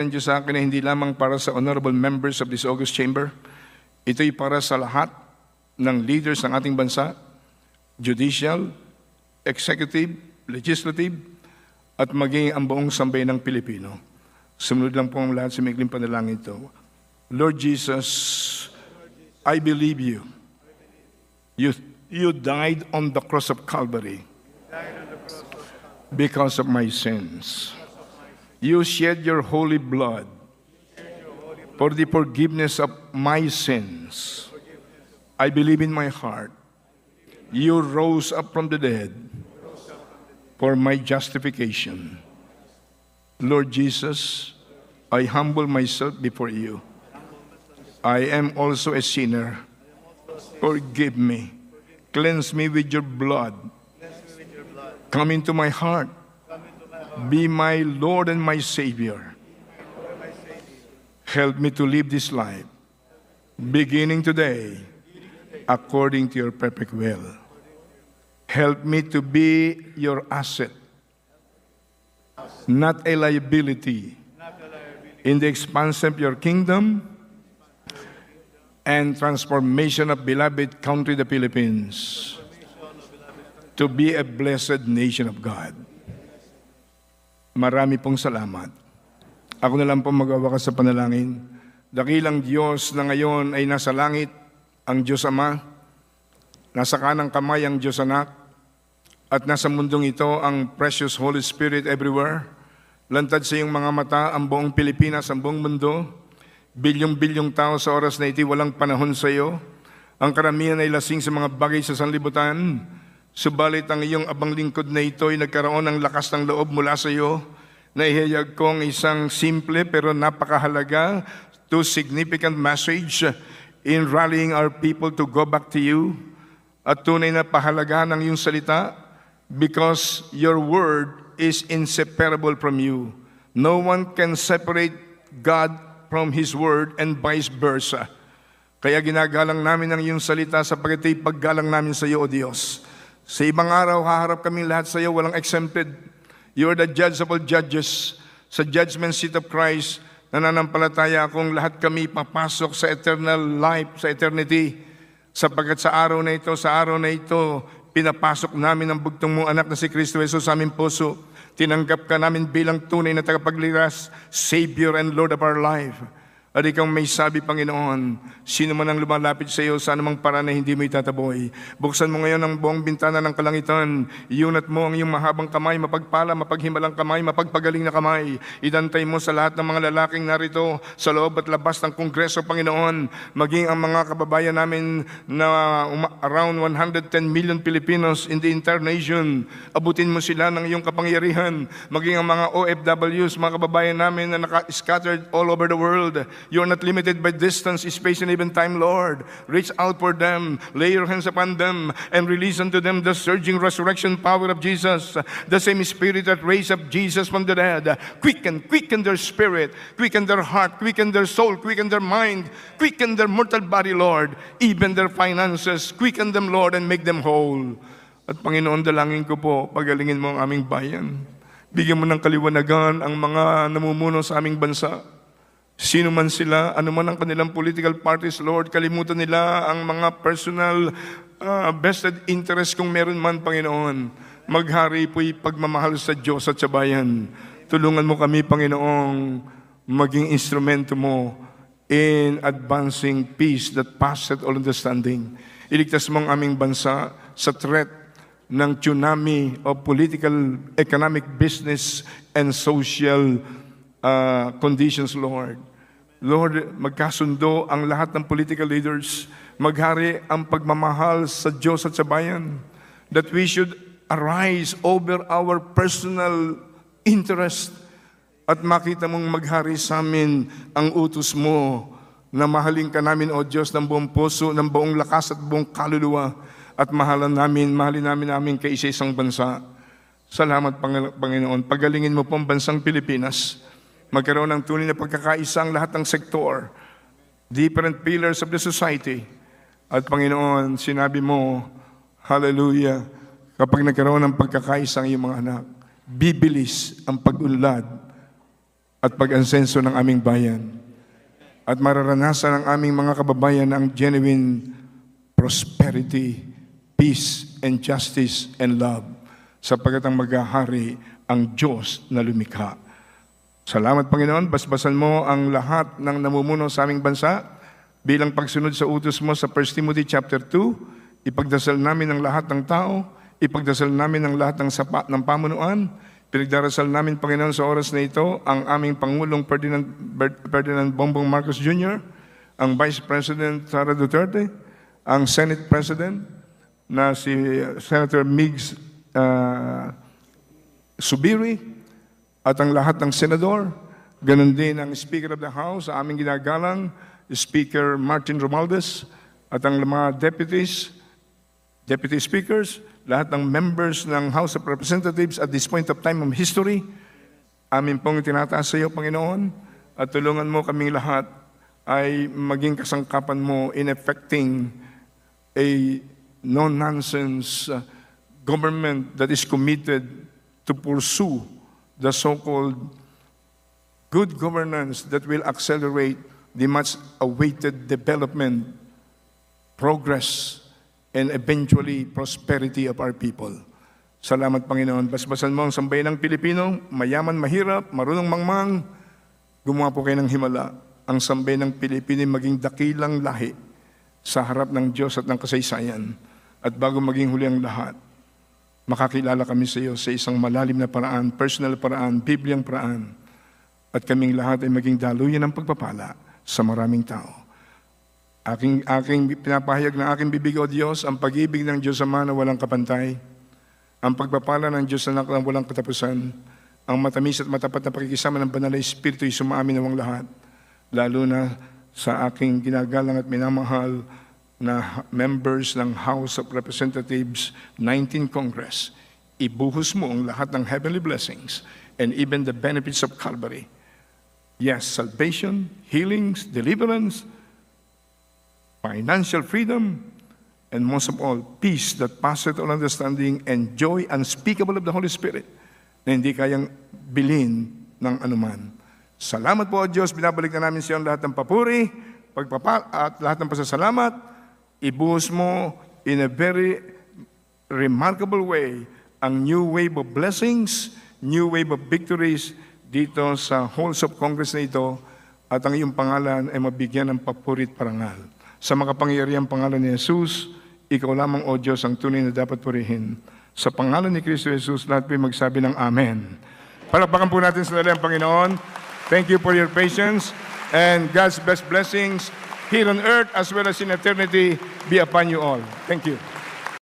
Diyos sa akin na hindi lamang para sa honorable members of this august chamber, ito'y para sa lahat ng leaders ng ating bansa, judicial, executive, legislative, at maging ang buong sambayan ng Pilipino. Sumunod lang po ang lahat sa maikling panalangin ito. Lord Jesus, I believe you. You died on the cross of Calvary because of my sins. You shed your holy blood for the forgiveness of my sins. I believe in my heart. You rose up from the dead for my justification. Lord Jesus, I humble myself before you. I am also a sinner. Forgive me. Cleanse me with your blood. Come into my heart. Be my Lord and my Savior. Help me to live this life, beginning today, according to your perfect will. Help me to be your asset, not a liability, in the expansion of your kingdom and transformation of beloved country, the Philippines, to be a blessed nation of God. Marami pong salamat. Ako na lang po mag-awakas sa panalangin. Dakilang Diyos na ngayon ay nasa langit, ang Diyos Ama, nasa kanang kamay ang Diyos Anak, at nasa mundong ito ang precious Holy Spirit everywhere. Lantad sa iyong mga mata ang buong Pilipinas, ang buong mundo. Bilyong-bilyong tao sa oras na iti walang panahon sa iyo. Ang karamihan ay lasing sa mga bagay sa sanlibutan. Subalit ang iyong abang lingkod na ito ay nagkaroon ng lakas ng loob mula sa iyo. Naihayag kong isang simple pero napakahalaga to significant message in rallying our people to go back to you. At tunay na pahalaga ng iyong salita because your word is inseparable from you. No one can separate God from His word and vice versa. Kaya ginagalang namin ang iyong salita sapagkat ipaggalang namin sa iyo, O Diyos. Sa ibang araw, haharap kaming lahat sa iyo, walang exempted. You are the judge of all judges. Sa judgment seat of Christ, nananampalataya akong lahat kami papasok sa eternal life, sa eternity. Sapagkat sa araw na ito, pinapasok namin ang bugtong mong anak na si Kristo Jesus sa aming puso. Tinanggap ka namin bilang tunay na tagapagligtas, Savior and Lord of our life. At ikaw may sabi, Panginoon, sino man ang lumalapit sa iyo sa anumang paraan na hindi mo itataboy. Buksan mo ngayon ang buong bintana ng kalangitan. Iunat mo ang iyong mahabang kamay, mapagpala, mapaghimalang kamay, mapagpagaling na kamay. Idantay mo sa lahat ng mga lalaking narito sa loob at labas ng Kongreso, Panginoon. Maging ang mga kababayan namin na around 110 million Filipinos in the entire nation. Abutin mo sila ng iyong kapangyarihan. Maging ang mga OFWs, mga kababayan namin na scattered all over the world. You are not limited by distance, space, and even time, Lord. Reach out for them, lay your hands upon them, and release unto them the surging resurrection power of Jesus. The same Spirit that raised up Jesus from the dead. Quicken their spirit, quicken their heart, quicken their soul, quicken their mind, quicken their mortal body, Lord. Even their finances, quicken them, Lord, and make them whole. At Panginoon, dalangin ko po, pagalingin mo ang aming bayan. Bigyan mo ng kaliwanagan ang mga namumuno sa aming bansa. Sino man sila, ano man ang kanilang political parties, Lord, kalimutan nila ang mga personal vested interest kung meron man, Panginoon. Maghari po'y pagmamahal sa Diyos at sa bayan. Tulungan mo kami, Panginoong, maging instrumento mo in advancing peace that passeth all understanding. Iligtas mo ang aming bansa sa threat ng tsunami of political, economic, business, and social conditions, Lord. Lord, magkasundo ang lahat ng political leaders. Maghari ang pagmamahal sa Diyos at sa bayan. That we should arise over our personal interest at makita mong maghari sa amin ang utos mo na mahalin ka namin, O Diyos, ng buong puso, ng buong lakas at buong kaluluwa at mahalin namin kaisa-isang bansa. Salamat, Panginoon. Pagalingin mo po ang bansang Pilipinas. Magkaroon ng tunay na pagkakaisa ang lahat ng sektor, different pillars of the society. At Panginoon, sinabi mo, hallelujah, kapag nagkaroon ng pagkakaisa ang iyong mga anak, bibilis ang pag-unlad at pag-ansenso ng aming bayan. At mararanasan ng aming mga kababayan ang genuine prosperity, peace, and justice, and love, sapagkat ang maghahari ang Diyos na lumikha. Salamat, Panginoon. Basbasan mo ang lahat ng namumuno sa aming bansa bilang pagsunod sa utos mo sa 1 Timothy chapter 2. Ipagdasal namin ang lahat ng tao, ipagdasal namin ang lahat ng pamunuan. Pinagdarasal namin, Panginoon, sa oras na ito ang aming Pangulong Ferdinand Bongbong Marcos Jr., ang Vice President Sara Duterte, ang Senate President na si Senator Migs Subiri, at ang lahat ng senador, ganun din ang Speaker of the House, aming ginagalang Speaker Martin Romualdez, at ang mga Deputy Speakers, lahat ng members ng House of Representatives at this point of time of history, amin pong itinataas sa iyo, Panginoon, at tulungan mo kaming lahat ay maging kasangkapan mo in effecting a no-nonsense government that is committed to pursue the so-called good governance that will accelerate the much-awaited development, progress, and eventually prosperity of our people. Salamat, Panginoon. Basbasan mo ang sambayan ng Pilipino, mayaman, mahirap, marunong mangmang, gumawa po kayo ng himala. Ang sambayan ng Pilipino maging dakilang lahi sa harap ng Diyos at ng kasaysayan. At bago maging huli ang lahat, makakilala kami sa iyo sa isang malalim na paraan, personal paraan, Bibliang paraan, at kaming lahat ay maging daluyan ng pagpapala sa maraming tao. Aking pinapahayag ng aking bibig, O Diyos, ang pag-ibig ng Diyos Ama na walang kapantay, ang pagpapala ng Diyos Anak na walang katapusan, ang matamis at matapat na pakikisama ng Banal na Espiritu ay sumaamin nawang lahat, lalo na sa aking ginagalang at minamahal na members ng House of Representatives 19 Congress. Ibuhos mo ang lahat ng heavenly blessings and even the benefits of Calvary. Yes, salvation, healings, deliverance, financial freedom, and most of all, peace that passeth all understanding and joy unspeakable of the Holy Spirit na hindi kayang bilhin ng anuman. Salamat po, O Diyos. Binabalik na namin sa iyo lahat ng papuri, at lahat ng pasasalamat. Ibuhos mo in a very remarkable way ang new wave of blessings, new wave of victories dito sa halls of Congress na ito, at ang iyong pangalan ay mabigyan ng papuri at parangal. Sa makapangyarihang pangalan ni Jesus, ikaw lamang, O Diyos, ang tunay na dapat purihin. Sa pangalan ni Kristo Jesus, lahat po'y magsabi ng Amen. Palakpakan po natin sa ang Panginoon. Thank you for your patience, and God's best blessings here on earth as well as in eternity be upon you all. Thank you.